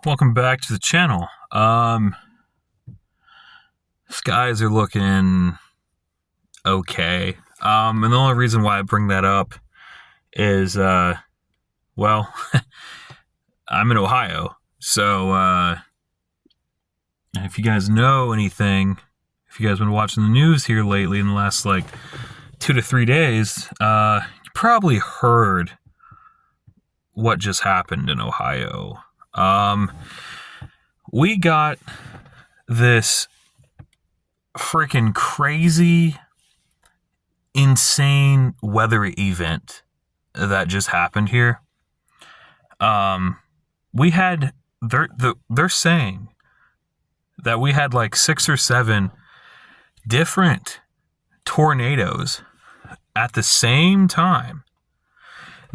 Welcome back to the channel. Skies are looking okay. And the only reason why I bring that up is, well, I'm in Ohio. So, if you guys know anything, if you guys been watching the news here lately in the last, 2 to 3 days, you probably heard what just happened in Ohio. We got this freaking crazy, insane weather event that just happened here. They're saying that we had 6 or 7 different tornadoes at the same time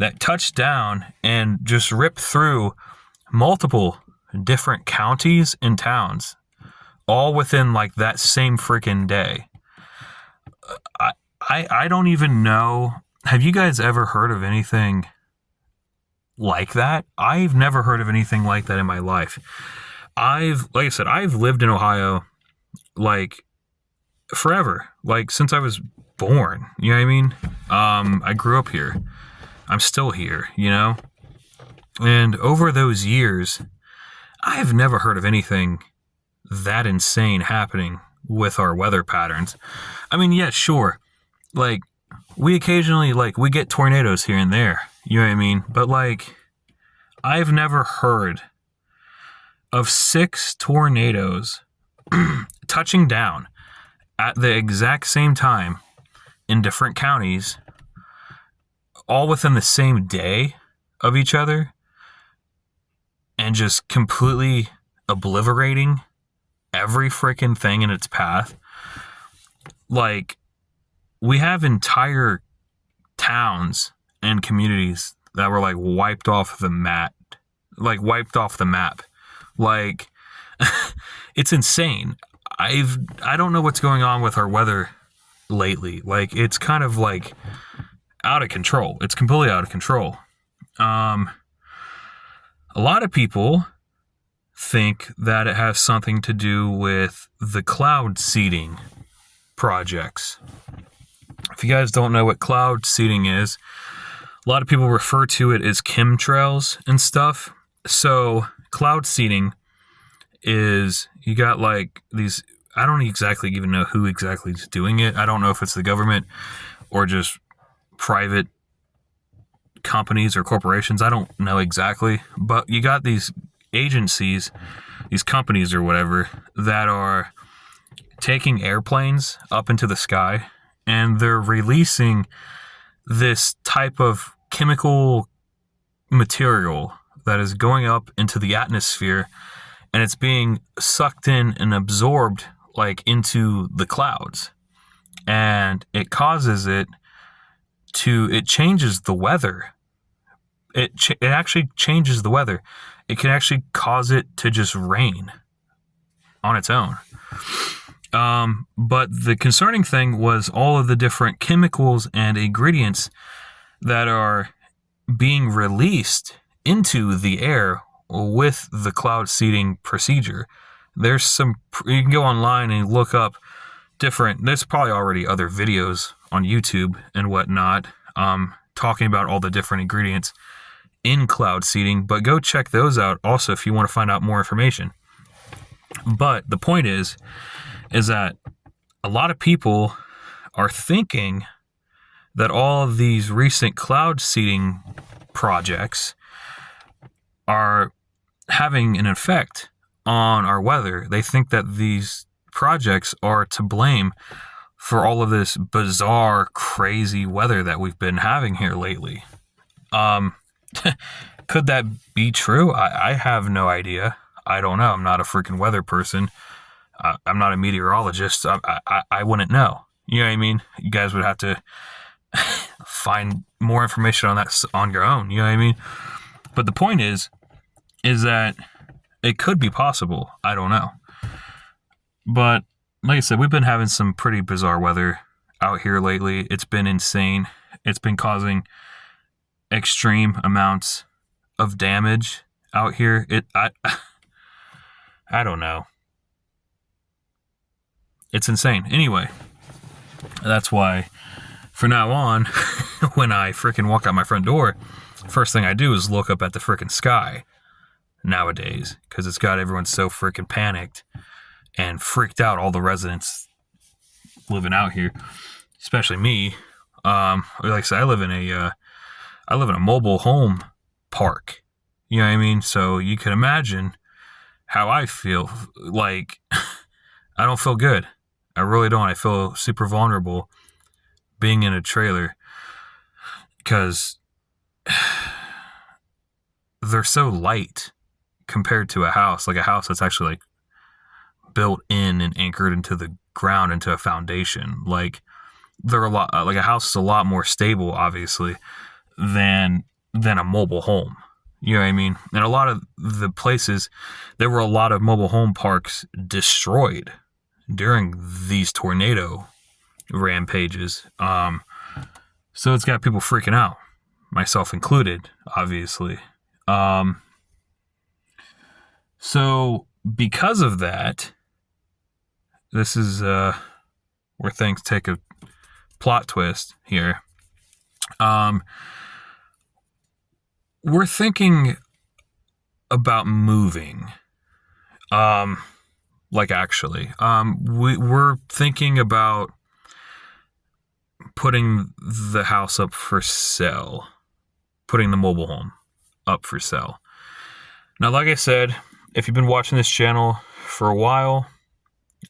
that touched down and just ripped through multiple different counties and towns, all within that same freaking day. I don't even know. Have you guys ever heard of anything like that? I've never heard of anything like that in my life. Like I said, I've lived in Ohio forever, since I was born. You know what I mean? I grew up here. I'm still here, And over those years, I've never heard of anything that insane happening with our weather patterns. I mean, yeah, sure. We occasionally, we get tornadoes here and there. You know what I mean? But, I've never heard of 6 tornadoes touching down at the exact same time in different counties, all within the same day of each other, and just completely obliterating every freaking thing in its path. We have entire towns and communities that were wiped off the map. It's insane. I don't know what's going on with our weather lately. It's kind of out of control. It's completely out of control. A lot of people think that it has something to do with the cloud seeding projects. If you guys don't know what cloud seeding is, a lot of people refer to it as chemtrails and stuff. So cloud seeding is, you got these, I don't exactly even know who exactly is doing it. I don't know if it's the government or just private companies or corporations. I don't know exactly, but you got these agencies, these companies or whatever, that are taking airplanes up into the sky, and they're releasing this type of chemical material that is going up into the atmosphere, and it's being sucked in and absorbed into the clouds, and it causes it changes the weather. It actually changes the weather. It can actually cause it to just rain on its own. But the concerning thing was all of the different chemicals and ingredients that are being released into the air with the cloud seeding procedure. You can go online and look up there's probably already other videos on YouTube and whatnot, talking about all the different ingredients in cloud seeding, but go check those out also if you want to find out more information. But the point is that a lot of people are thinking that all of these recent cloud seeding projects are having an effect on our weather. They think that these projects are to blame for all of this bizarre, crazy weather that we've been having here lately. Could that be true? I have no idea. I don't know. I'm not a freaking weather person. I'm not a meteorologist. I wouldn't know. You know what I mean? You guys would have to find more information on that on your own. You know what I mean? But the point is that it could be possible. I don't know. But like I said, we've been having some pretty bizarre weather out here lately. It's been insane. It's been causing extreme amounts of damage out here. I don't know. It's insane. Anyway, that's why from now on, when I freaking walk out my front door, first thing I do is look up at the freaking sky nowadays, because it's got everyone so freaking panicked and freaked out, all the residents living out here, especially me. Like I said, I live in a mobile home park. You know what I mean? So you can imagine how I feel. Like, I don't feel good. I really don't. I feel super vulnerable being in a trailer because they're so light compared to a house. Like a house that's actually like built in and anchored into the ground, into a foundation. Like they're a lot. Like a house is a lot more stable, obviously, than a mobile home. You know what I mean? And a lot of the places, there were a lot of mobile home parks destroyed during these tornado rampages. So it's got people freaking out, myself included, obviously. So because of that, this is where things take a plot twist here. We're thinking about moving. We're thinking about putting the house up for sale, putting the mobile home up for sale. Now, like I said, if you've been watching this channel for a while,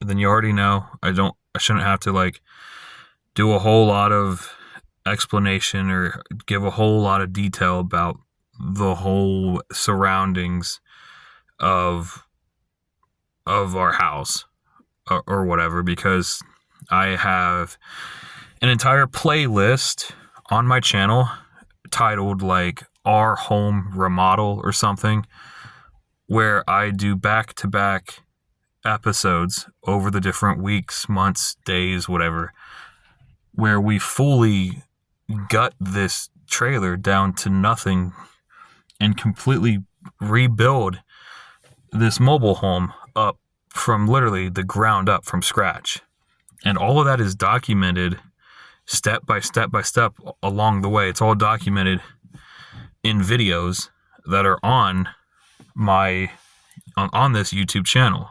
then you already know I shouldn't have to like do a whole lot of explanation or give a whole lot of detail about the whole surroundings of our house or whatever, because I have an entire playlist on my channel titled like Our Home Remodel or something, where I do back-to-back episodes over the different weeks, months, days, whatever, where we fully gut this trailer down to nothing and completely rebuild this mobile home up from literally the ground up, from scratch. And all of that is documented step by step along the way. It's all documented in videos that are on this YouTube channel.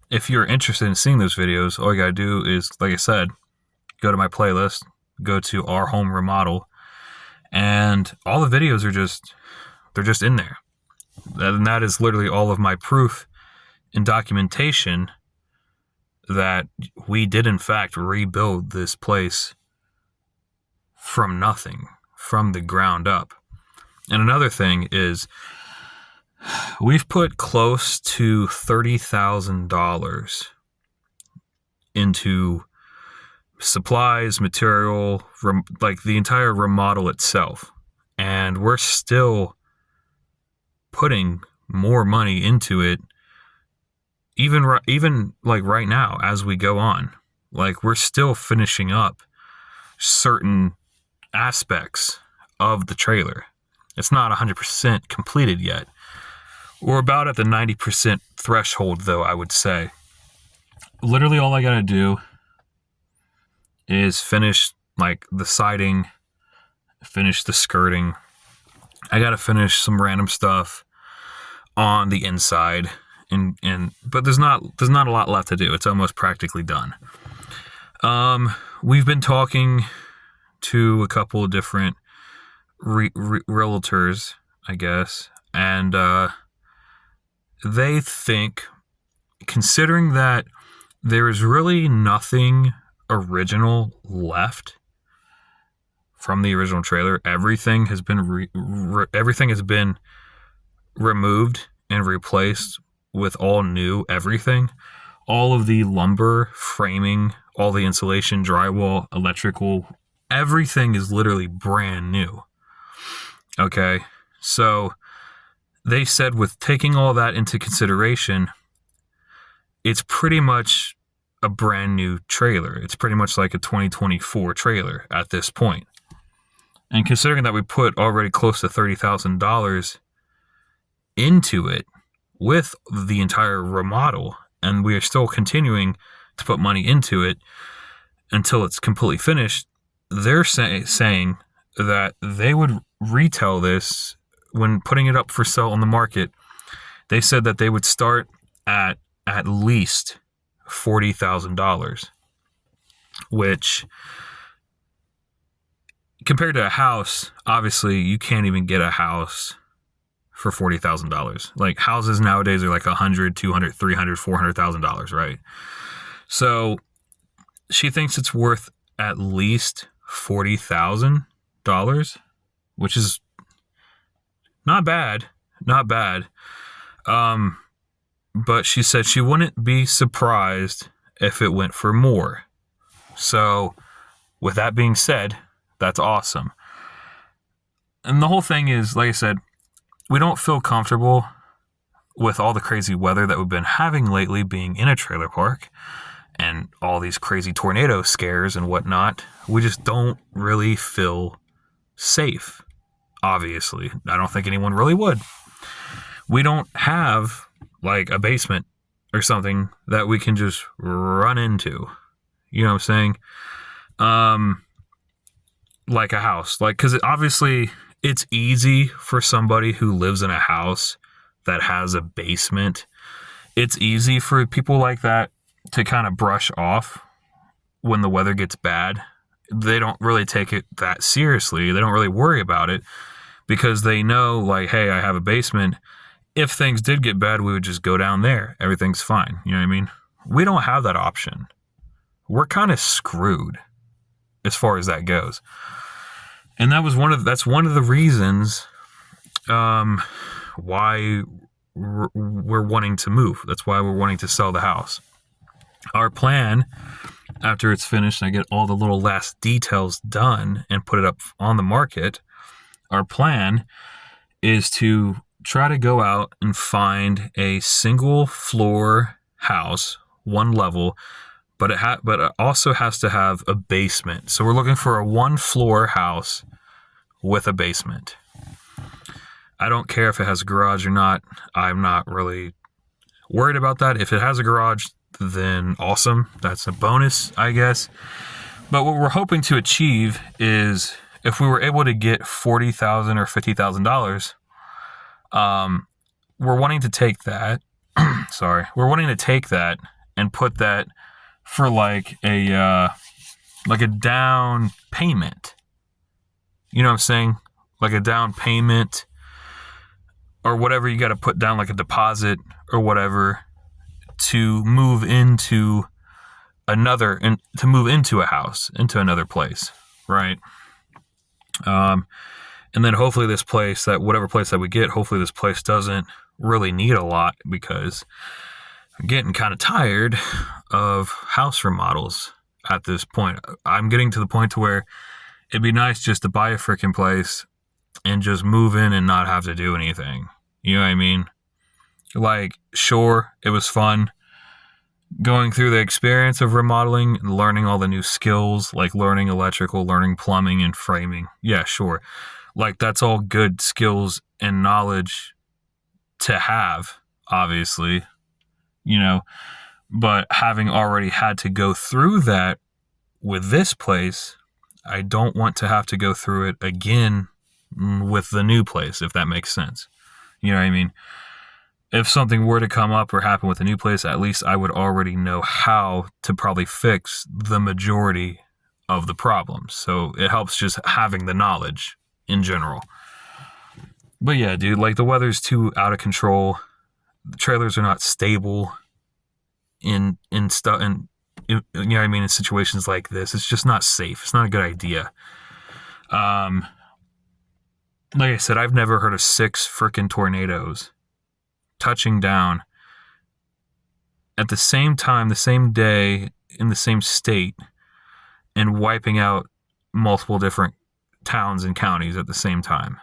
If you're interested in seeing those videos, all you gotta do is, like I said, go to my playlist, go to Our Home Remodel, and all the videos they're just in there. And that is literally all of my proof and documentation that we did in fact rebuild this place from nothing, from the ground up. And another thing is, we've put close to $30,000 into supplies, material, like the entire remodel itself. And we're still putting more money into it, even like right now as we go on. Like, we're still finishing up certain aspects of the trailer. It's not 100% completed yet. We're about at the 90% threshold, though, I would say. Literally all I gotta do is finish like the siding, finish the skirting. I gotta finish some random stuff on the inside, but there's not a lot left to do. It's almost practically done. We've been talking to a couple of different realtors, I guess, and they think, considering that there is really nothing original left from the original trailer, everything has been removed and replaced with all new everything. All of the lumber, framing, all the insulation, drywall, electrical, everything is literally brand new. Okay, so they said with taking all that into consideration, it's pretty much a brand new trailer. It's pretty much like a 2024 trailer at this point. And considering that we put already close to $30,000 into it, with the entire remodel, and we are still continuing to put money into it until it's completely finished. They're saying that they would retail this when putting it up for sale on the market. They said that they would start at least $40,000, which compared to a house, obviously you can't even get a house for $40,000. Like houses nowadays are like $100,000, $200,000, $300,000, $400,000, right? So she thinks it's worth at least $40,000, which is not bad. But she said she wouldn't be surprised if it went for more. So with that being said, that's awesome. And the whole thing is, like I said, we don't feel comfortable with all the crazy weather that we've been having lately, being in a trailer park and all these crazy tornado scares and whatnot. We just don't really feel safe, obviously. I don't think anyone really would. We don't have like a basement or something that we can just run into. You know what I'm saying? Like a house. Like, because obviously it's easy for somebody who lives in a house that has a basement. It's easy for people like that to kind of brush off when the weather gets bad. They don't really take it that seriously. They don't really worry about it because they know, like, hey, I have a basement. If things did get bad, we would just go down there. Everything's fine. You know what I mean? We don't have that option. We're kind of screwed as far as that goes. And that's one of the reasons why we're wanting to move. That's why we're wanting to sell the house. Our plan, after it's finished and I get all the little last details done and put it up on the market, our plan is to try to go out and find a single floor house, one level, but it also has to have a basement. So we're looking for a one floor house with a basement. I don't care if it has a garage or not. I'm not really worried about that. If it has a garage, then awesome. That's a bonus, I guess. But what we're hoping to achieve is if we were able to get $40,000 or $50,000, we're wanting to take that. We're wanting to take that and put that for like a down payment. You know what I'm saying? Like a down payment or whatever you got to put down, like a deposit or whatever, to move into a house, into another place, right? And then hopefully whatever place that we get, hopefully this place doesn't really need a lot, because I'm getting kind of tired of house remodels at this point. I'm getting to the point to where it'd be nice just to buy a freaking place and just move in and not have to do anything. You know what I mean? Like, sure, it was fun going through the experience of remodeling and learning all the new skills, like learning electrical, learning plumbing and framing. Yeah, sure. Like, that's all good skills and knowledge to have, obviously, you know, but having already had to go through that with this place, I don't want to have to go through it again with the new place, if that makes sense. You know what I mean? If something were to come up or happen with a new place, at least I would already know how to probably fix the majority of the problems. So it helps just having the knowledge in general. But yeah, dude, like, the weather's too out of control. The trailers are not stable in stuff, and you know what I mean, in situations like this. It's just not safe. It's not a good idea. Like I said, I've never heard of 6 freaking tornadoes touching down at the same time, the same day, in the same state, and wiping out multiple different towns and counties at the same time.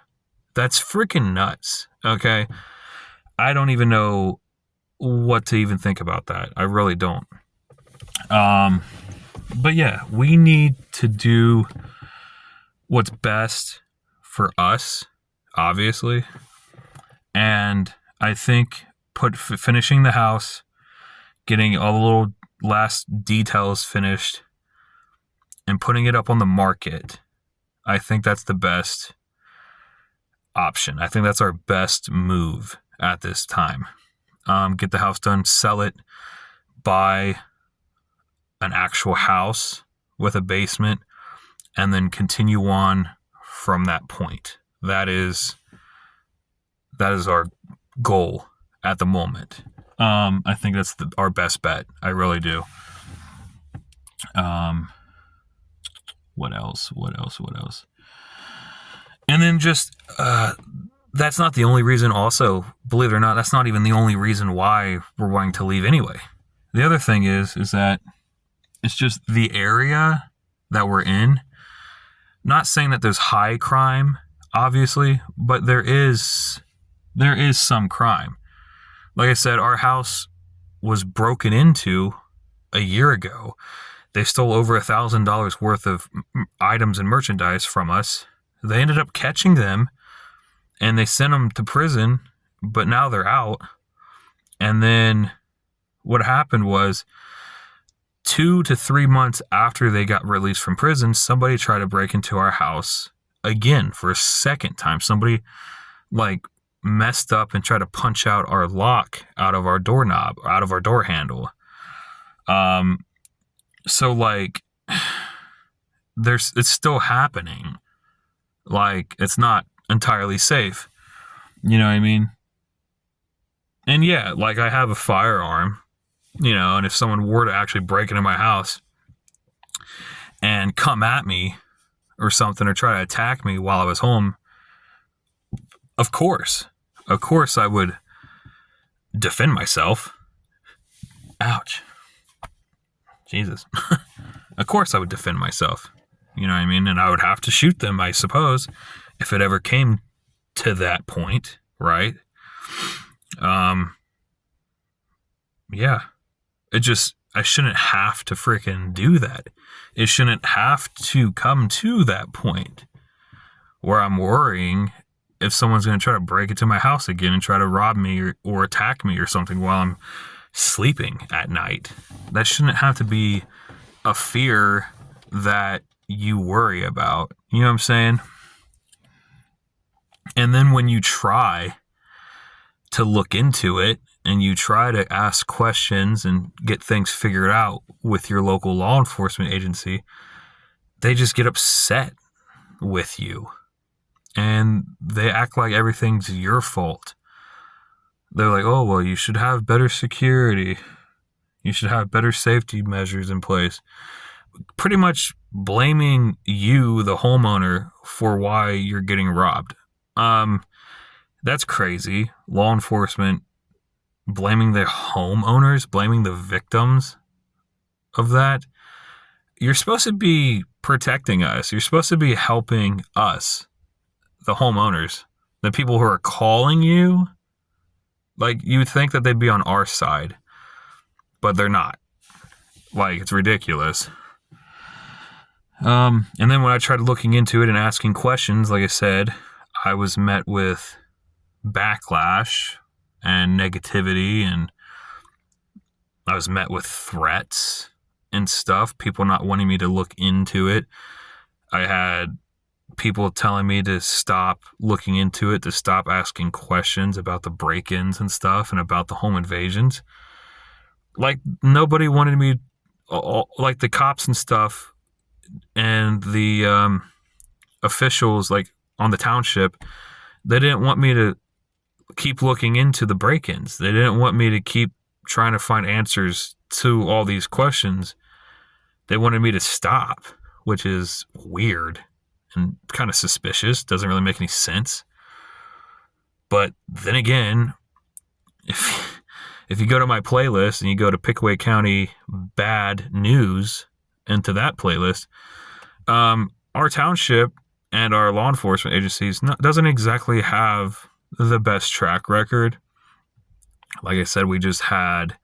That's freaking nuts, okay? I don't even know what to even think about that. I really don't. But yeah, we need to do what's best for us, obviously. And I think finishing the house, getting all the little last details finished, and putting it up on the market. I think that's the best option. I think that's our best move at this time. Get the house done, sell it, buy an actual house with a basement, and then continue on from that point. That is our goal at the moment. I think that's our best bet. I really do. What else? And then just, that's not the only reason also, believe it or not, that's not even the only reason why we're wanting to leave anyway. The other thing is that it's just the area that we're in. Not saying that there's high crime, obviously, but there is some crime. Like I said, our house was broken into a year ago. They stole over $1,000 worth of items and merchandise from us. They ended up catching them, and they sent them to prison, but now they're out. And then what happened was 2 to 3 months after they got released from prison, somebody tried to break into our house again for a second time. Somebody messed up and tried to punch out our lock out of our doorknob, out of our door handle. So it's still happening. It's not entirely safe. You know what I mean? And yeah, I have a firearm, and if someone were to actually break into my house and come at me or something, or try to attack me while I was home, of course I would defend myself. Ouch. Jesus. Of course I would defend myself. You know what I mean? And I would have to shoot them, I suppose, if it ever came to that point, right? Yeah. I shouldn't have to freaking do that. It shouldn't have to come to that point where I'm worrying if someone's going to try to break into my house again and try to rob me or attack me or something while I'm sleeping at night. That shouldn't have to be a fear that you worry about. You know what I'm saying? And then when you try to look into it and you try to ask questions and get things figured out with your local law enforcement agency, they just get upset with you. And they act like everything's your fault. They're like, oh, well, you should have better security. You should have better safety measures in place. Pretty much blaming you, the homeowner, for why you're getting robbed. That's crazy. Law enforcement blaming the homeowners, blaming the victims of that. You're supposed to be protecting us. You're supposed to be helping us, the homeowners, the people who are calling you. You would think that they'd be on our side, but they're not. It's ridiculous. And then when I tried looking into it and asking questions, like I said, I was met with backlash and negativity, and I was met with threats and stuff, people not wanting me to look into it. I had people telling me to stop looking into it, to stop asking questions about the break-ins and stuff and about the home invasions. Nobody wanted me, the cops and stuff and the officials on the township, they didn't want me to keep looking into the break-ins. They didn't want me to keep trying to find answers to all these questions. They wanted me to stop, which is weird and kind of suspicious. Doesn't really make any sense. But then again, if you go to my playlist and you go to Pickaway County Bad News, into that playlist, our township and our law enforcement agencies doesn't exactly have the best track record. Like I said, we just had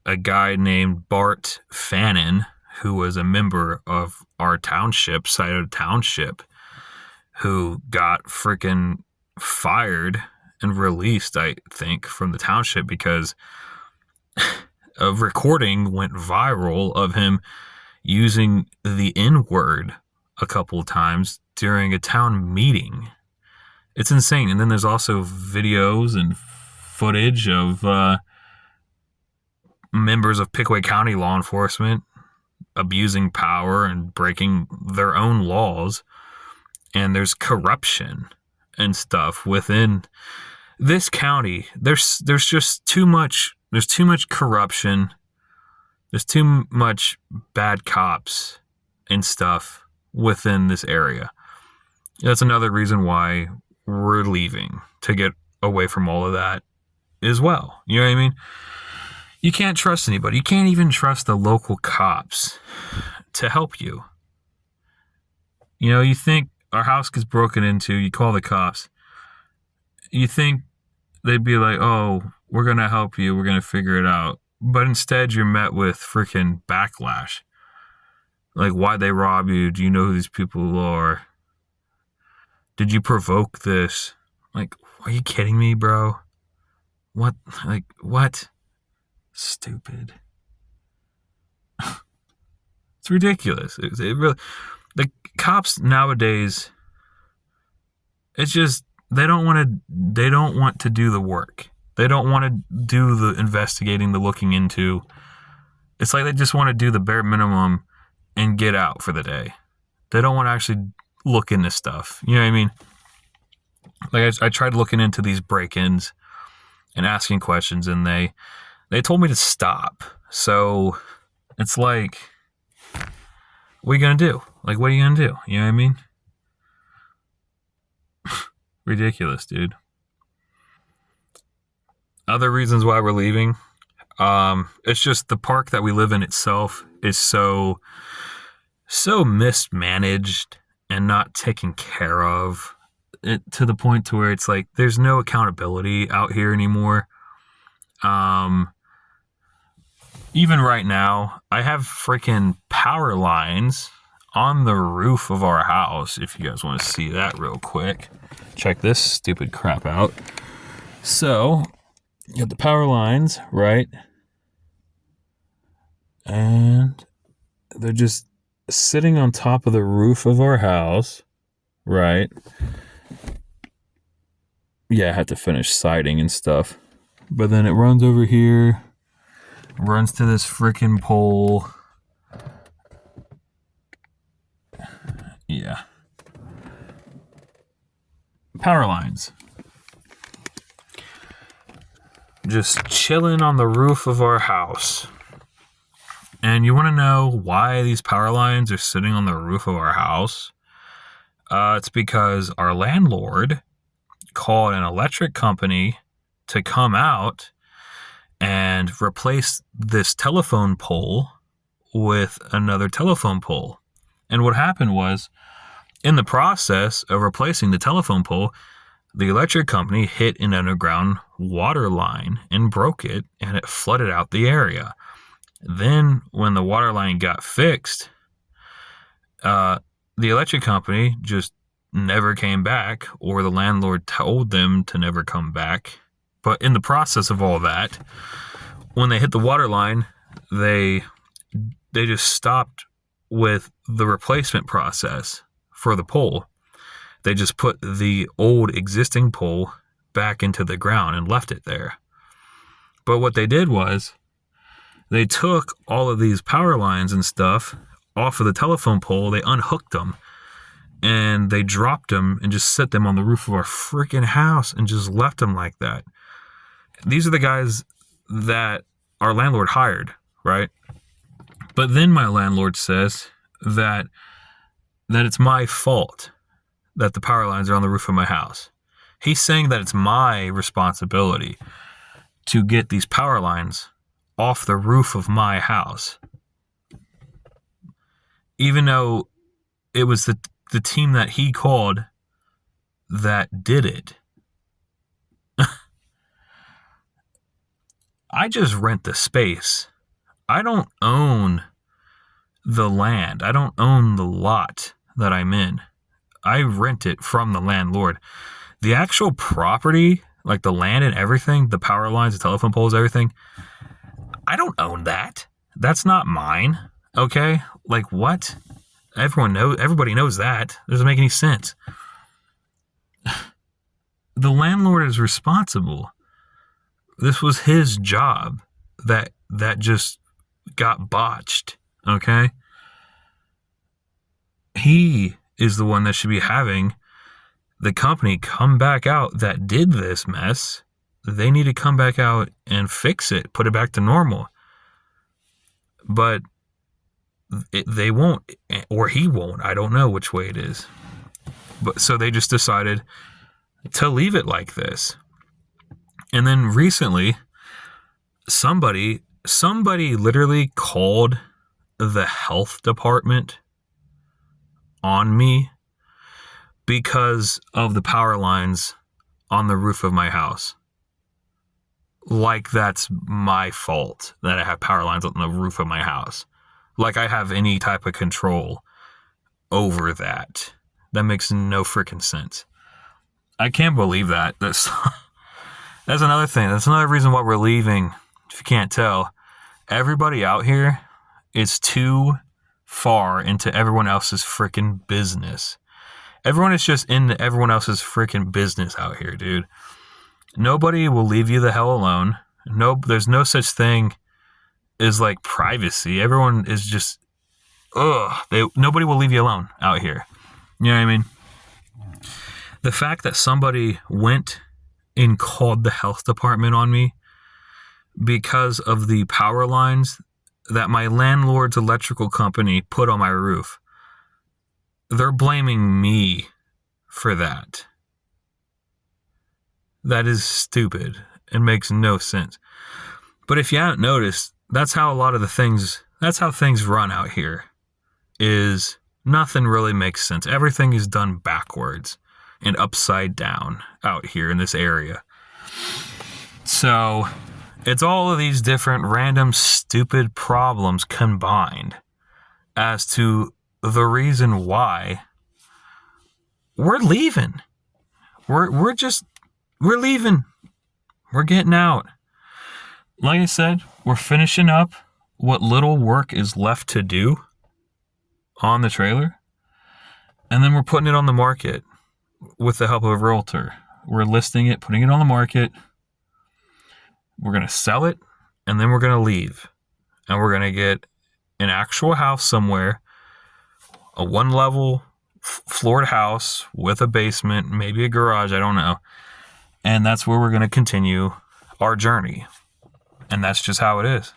a guy named Bart Fannin, who was a member of our township, Scioto Township, who got freaking fired and released, I think, from the township because a recording went viral of him using the N-word a couple of times during a town meeting. It's insane. And then there's also videos and footage of members of Pickaway County law enforcement abusing power and breaking their own laws. And there's corruption and stuff within this county. There's just too much. There's too much corruption. There's too much bad cops and stuff within this area. That's another reason why we're leaving, to get away from all of that as well. You know what I mean? You can't trust anybody. You can't even trust the local cops to help you. You know, you think our house gets broken into, you call the cops. You think they'd be like, oh, we're going to help you, we're going to figure it out. But instead you're met with freaking backlash. Like, why'd they rob you? Do you know who these people are? Did you provoke this? Like, are you kidding me, bro? What? Like, what? Stupid. It's ridiculous. It really, the cops nowadays, it's just, they don't want to do the work. They don't want to do the investigating, the looking into. It's like they just want to do the bare minimum and get out for the day. They don't want to actually look into stuff. You know what I mean? Like, I tried looking into these break-ins and asking questions, and they told me to stop. So it's like, what are you going to do? Like, what are you going to do? You know what I mean? Ridiculous, dude. Other reasons why we're leaving, it's just the park that we live in itself is so mismanaged and not taken care of, to the point to where it's like there's no accountability out here anymore. Even right now, I have freaking power lines on the roof of our house. If you guys want to see that real quick, check this stupid crap out. So, you got the power lines, right? And they're just sitting on top of the roof of our house, right? Yeah, I had to finish siding and stuff. But then it runs over here, runs to this freaking pole. Yeah. Power lines. Just chilling on the roof of our house. And you want to know why these power lines are sitting on the roof of our house? It's because our landlord called an electric company to come out and replace this telephone pole with another telephone pole. And what happened was, in the process of replacing the telephone pole, the electric company hit an underground water line and broke it, and it flooded out the area. Then, when the water line got fixed, the electric company just never came back, or the landlord told them to never come back. But in the process of all that, when they hit the water line, they just stopped with the replacement process for the pole. They just put the old existing pole back into the ground and left it there. But what they did was, they took all of these power lines and stuff off of the telephone pole, they unhooked them, and they dropped them and just set them on the roof of our freaking house and just left them like that. These are the guys that our landlord hired, right? But then my landlord says that it's my fault that the power lines are on the roof of my house. He's saying that it's my responsibility to get these power lines off the roof of my house. Even though it was the team that he called that did it. I just rent the space. I don't own the land. I don't own the lot that I'm in. I rent it from the landlord. The actual property like the land and everything, the power lines, the telephone poles, everything. I don't own that. That's not mine. Okay? Like, what? Everybody knows that. It doesn't make any sense. The landlord is responsible. This was his job that just got botched. Okay? He is the one that should be having the company come back out that did this mess. They need to come back out and fix it, put it back to normal. But they won't, or he won't. I don't know which way it is. But so they just decided to leave it like this. And then recently, somebody literally called the health department on me because of the power lines on the roof of my house. Like that's my fault that I have power lines on the roof of my house. Like I have any type of control over that. That makes no freaking sense. I can't believe that. That's another thing. That's another reason why we're leaving. If you can't tell, everybody out here is too far into everyone else's freaking business. Everyone is just into everyone else's freaking business out here, dude. Nobody will leave you the hell alone. No, there's no such thing as like privacy. Everyone is just, nobody will leave you alone out here. You know what I mean? The fact that somebody went and called the health department on me because of the power lines that my landlord's electrical company put on my roof. They're blaming me for that. That is stupid. It makes no sense. But if you haven't noticed, that's how things run out here. Is nothing really makes sense. Everything is done backwards and upside down out here in this area. So it's all of these different random stupid problems combined as to the reason why we're leaving. We're leaving. We're getting out. Like I said, we're finishing up what little work is left to do on the trailer. And then we're putting it on the market with the help of a realtor. We're listing it, putting it on the market. We're going to sell it, and then we're going to leave. And we're going to get an actual house somewhere, a one-level floored house with a basement, maybe a garage, I don't know. And that's where we're going to continue our journey. And that's just how it is.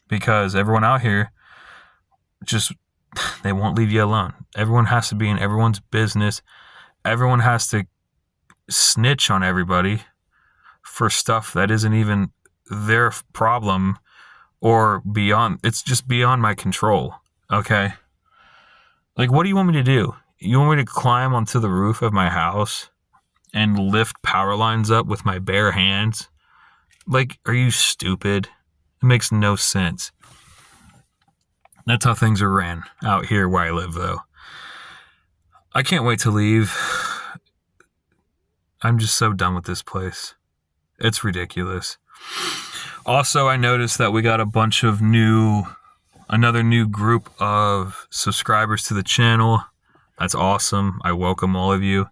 Because everyone out here they won't leave you alone. Everyone has to be in everyone's business. Everyone has to snitch on everybody for stuff that isn't even their problem or beyond. It's just beyond my control. Okay? Like, what do you want me to do? You want me to climb onto the roof of my house and lift power lines up with my bare hands? Like, are you stupid? It makes no sense. That's how things are ran out here where I live, though. I can't wait to leave. I'm just so done with this place. It's ridiculous. Also, I noticed that we got a bunch of another new group of subscribers to the channel. That's awesome. I welcome all of you.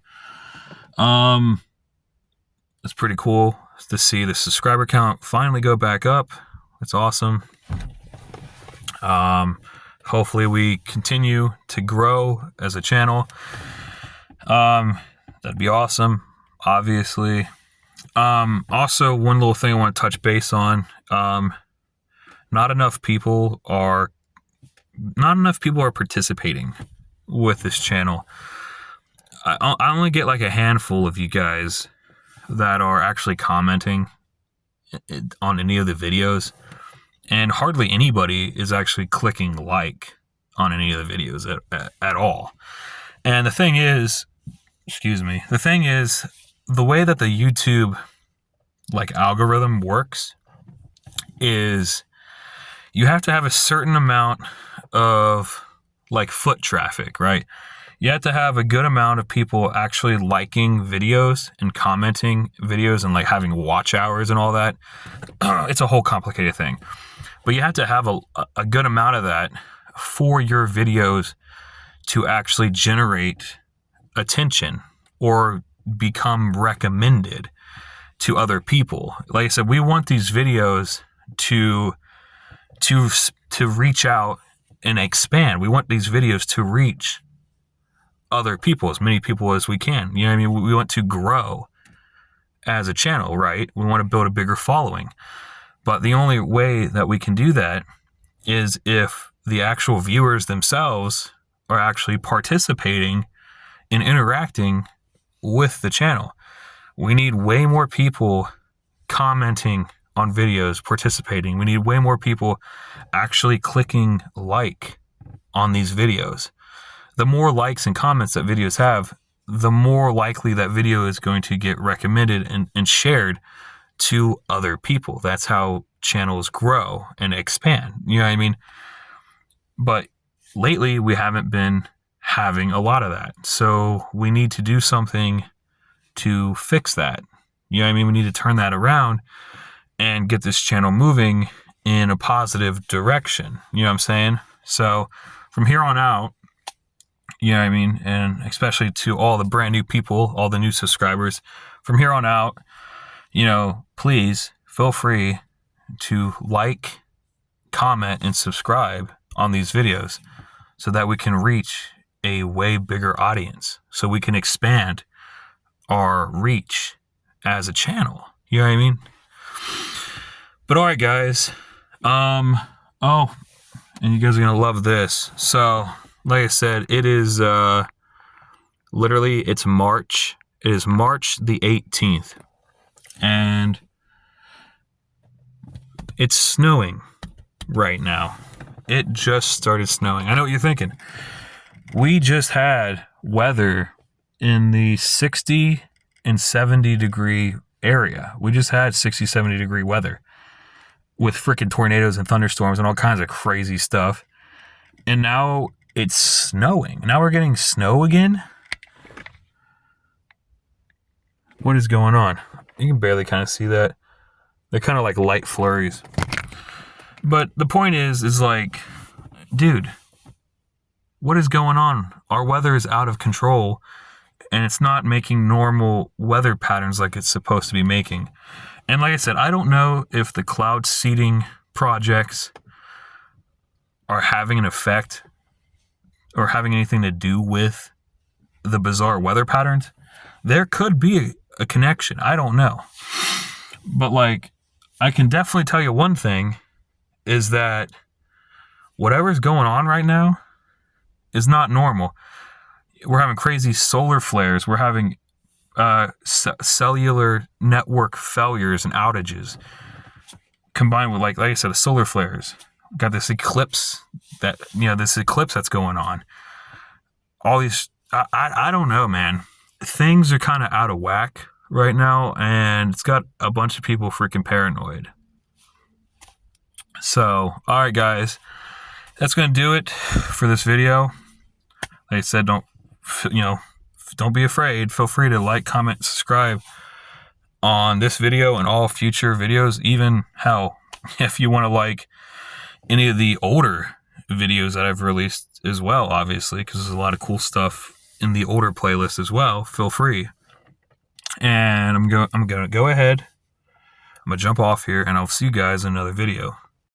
It's pretty cool to see the subscriber count finally go back up. It's awesome. Hopefully we continue to grow as a channel. That'd be awesome, obviously. Also, one little thing I want to touch base on. Not enough people are participating with this channel. I only get like a handful of you guys that are actually commenting on any of the videos, and hardly anybody is actually clicking like on any of the videos at all. And the thing is, the way that the YouTube like algorithm works is you have to have a certain amount of like foot traffic, right? You have to have a good amount of people actually liking videos and commenting videos and like having watch hours and all that. It's a whole complicated thing. But you have to have a good amount of that for your videos to actually generate attention or become recommended to other people. Like I said, we want these videos to reach out and expand. We want these videos to reach other people, as many people as we can. You know what I mean? We want to grow as a channel, right? We want to build a bigger following. But the only way that we can do that is if the actual viewers themselves are actually participating and interacting with the channel. We need way more people commenting on videos, participating. We need way more people actually clicking like on these videos. The more likes and comments that videos have, the more likely that video is going to get recommended and shared to other people. That's how channels grow and expand. You know what I mean? But lately, we haven't been having a lot of that. So we need to do something to fix that. You know what I mean? We need to turn that around and get this channel moving in a positive direction. You know what I'm saying? So from here on out, you know what I mean? And especially to all the brand new people, all the new subscribers, from here on out, you know, please feel free to like, comment, and subscribe on these videos so that we can reach a way bigger audience, so we can expand our reach as a channel. You know what I mean? But all right, guys. Oh, and you guys are gonna love this. So, like I said, it is literally it's March. It is March the 18th, and it's snowing right now. It just started snowing. I know what you're thinking. We just had weather in the 60 and 70 degree area. We just had 60, 70 degree weather with freaking tornadoes and thunderstorms and all kinds of crazy stuff. And now it's snowing. Now we're getting snow again. What is going on? You can barely kind of see that. They're kind of like light flurries. But the point is like, dude, what is going on? Our weather is out of control, and it's not making normal weather patterns like it's supposed to be making. And like I said, I don't know if the cloud seeding projects are having an effect or having anything to do with the bizarre weather patterns. There could be a connection. I don't know. But like, I can definitely tell you one thing is that whatever's going on right now is not normal. We're having crazy solar flares. We're having cellular network failures and outages combined with, like I said, the solar flares. We've got this eclipse that's going on. All these, I don't know, man. Things are kind of out of whack right now, and it's got a bunch of people freaking paranoid. So, all right, guys, that's going to do it for this video. Like I said, don't be afraid. Feel free to like, comment, subscribe on this video and all future videos. Even hell, if you want to like any of the older videos that I've released as well, obviously, because there's a lot of cool stuff in the older playlist as well. Feel free. And I'm gonna go ahead. I'm gonna jump off here, and I'll see you guys in another video.